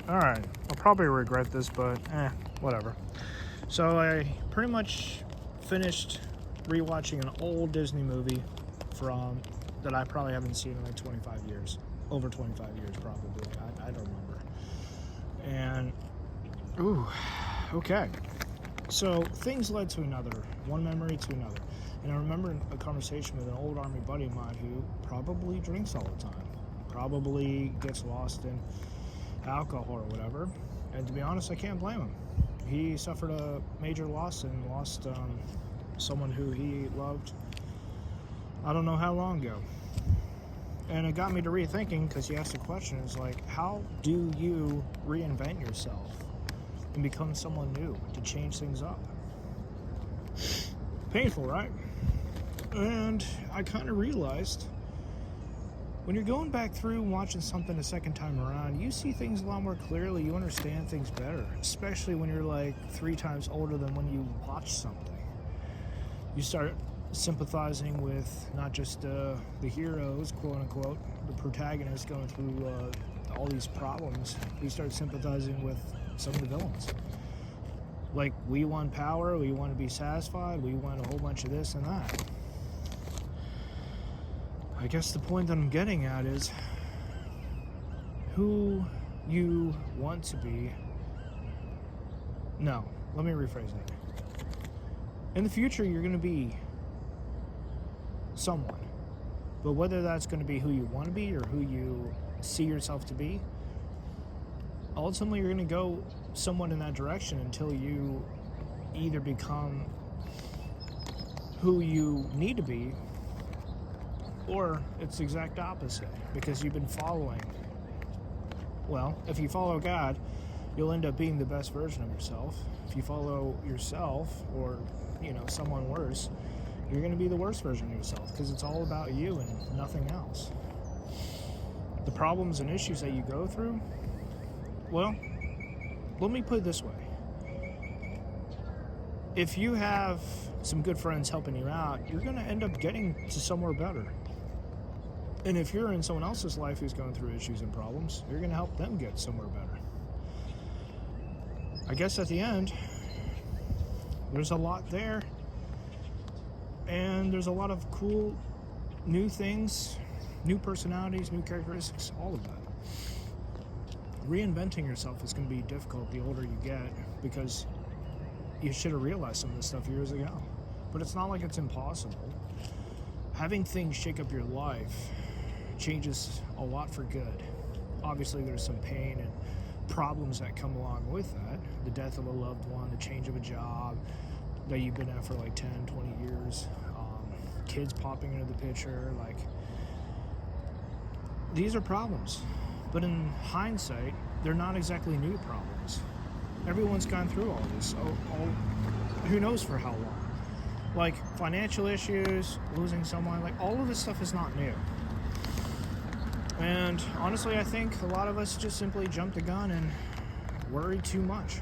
Alright, I'll probably regret this, but whatever. So I pretty much finished rewatching an old Disney movie from that I probably haven't seen in like 25 years. Over 25 years, probably. I don't remember. And, okay. So things led to another, one memory to another. And I remember a conversation with an old Army buddy of mine who probably drinks all the time, probably gets lost in alcohol or whatever. And to be honest, I can't blame him. He suffered a major loss and lost someone who he loved I don't know how long ago. And it got me to rethinking, because he asked the question, is like, how do you reinvent yourself and become someone new to change things up? Painful, right? And I kind of realized when you're going back through and watching something a second time around, you see things a lot more clearly. You understand things better, especially when you're like 3 times older than when you watch something. You start sympathizing with not just the heroes, quote unquote, the protagonists going through all these problems. You start sympathizing with some of the villains. Like, we want power, we want to be satisfied, we want a whole bunch of this and that. I guess the point that I'm getting at is who you want to be. No, let me rephrase that. In the future, you're going to be someone. But whether that's going to be who you want to be or who you see yourself to be, ultimately you're going to go somewhat in that direction until you either become who you need to be, or it's the exact opposite, because you've been following. Well, if you follow God, you'll end up being the best version of yourself. If you follow yourself, or someone worse, you're going to be the worst version of yourself, because it's all about you and nothing else. The problems and issues that you go through, well, let me put it this way. If you have some good friends helping you out, you're going to end up getting to somewhere better. And if you're in someone else's life who's going through issues and problems, you're going to help them get somewhere better. I guess at the end, there's a lot there. And there's a lot of cool new things, new personalities, new characteristics, all of that. Reinventing yourself is going to be difficult the older you get, because you should have realized some of this stuff years ago. But it's not like it's impossible. Having things shake up your life changes a lot for good. Obviously, there's some pain and problems that come along with that. The death of a loved one, the change of a job that you've been at for like 10, 20 years, kids popping into the picture, like, these are problems. But in hindsight, they're not exactly new problems. Everyone's gone through all this, who knows for how long. Like, financial issues, losing someone, like, all of this stuff is not new. And honestly, I think a lot of us just simply jump the gun and worry too much.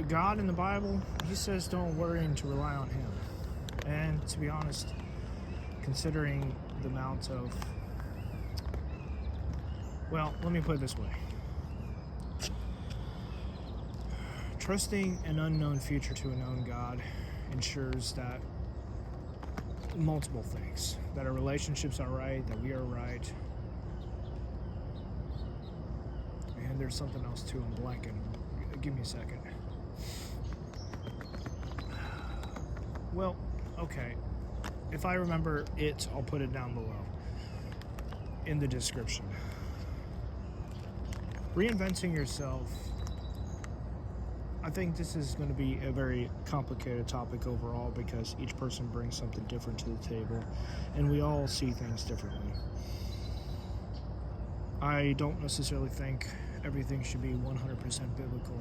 God in the Bible, he says don't worry and to rely on him. And to be honest, considering the amount of, well, let me put it this way. Trusting an unknown future to a known God ensures that multiple things, that our relationships are right, that we are right. And there's something else too, I'm blanking. Give me a second. Well, okay. If I remember it, I'll put it down below in the description. Reinventing yourself. I think this is going to be a very complicated topic overall, because each person brings something different to the table, and we all see things differently. I don't necessarily think everything should be 100% biblical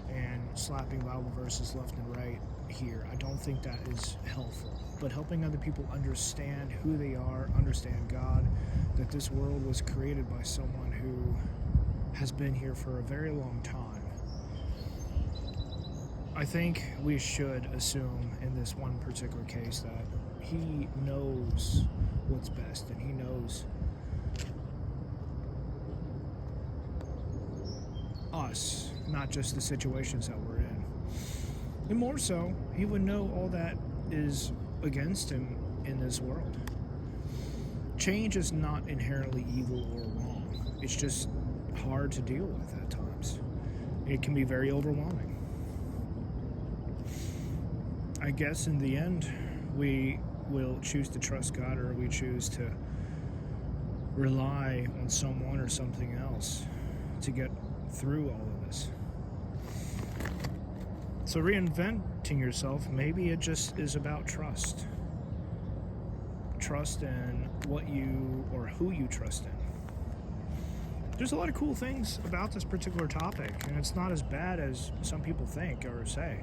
and slapping Bible verses left and right here. I don't think that is helpful. But helping other people understand who they are, understand God, that this world was created by someone who has been here for a very long time. I think we should assume in this one particular case that he knows what's best, and he knows us, not just the situations that we're in. And more so, he would know all that is against him in this world. Change is not inherently evil or wrong. It's just hard to deal with at times. It can be very overwhelming. I guess in the end, we will choose to trust God, or we choose to rely on someone or something else to get through all of this. So reinventing yourself, maybe it just is about trust. Trust in what you, or who you trust in. There's a lot of cool things about this particular topic, and it's not as bad as some people think or say.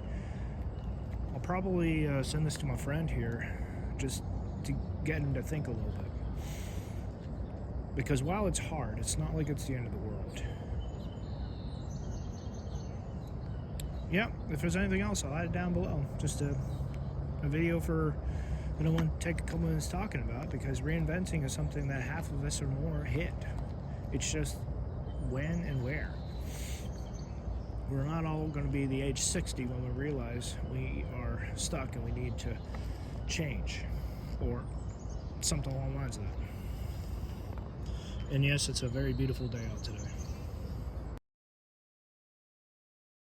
I'll probably send this to my friend here just to get him to think a little bit. Because while it's hard, it's not like it's the end of the world. Yeah, if there's anything else, I'll add it down below. Just a video for that I want to take a couple minutes talking about, because reinventing is something that half of us or more hit. It's just when and where. We're not all going to be the age 60 when we realize we are stuck and we need to change, or something along the lines of that. And yes, it's a very beautiful day out today.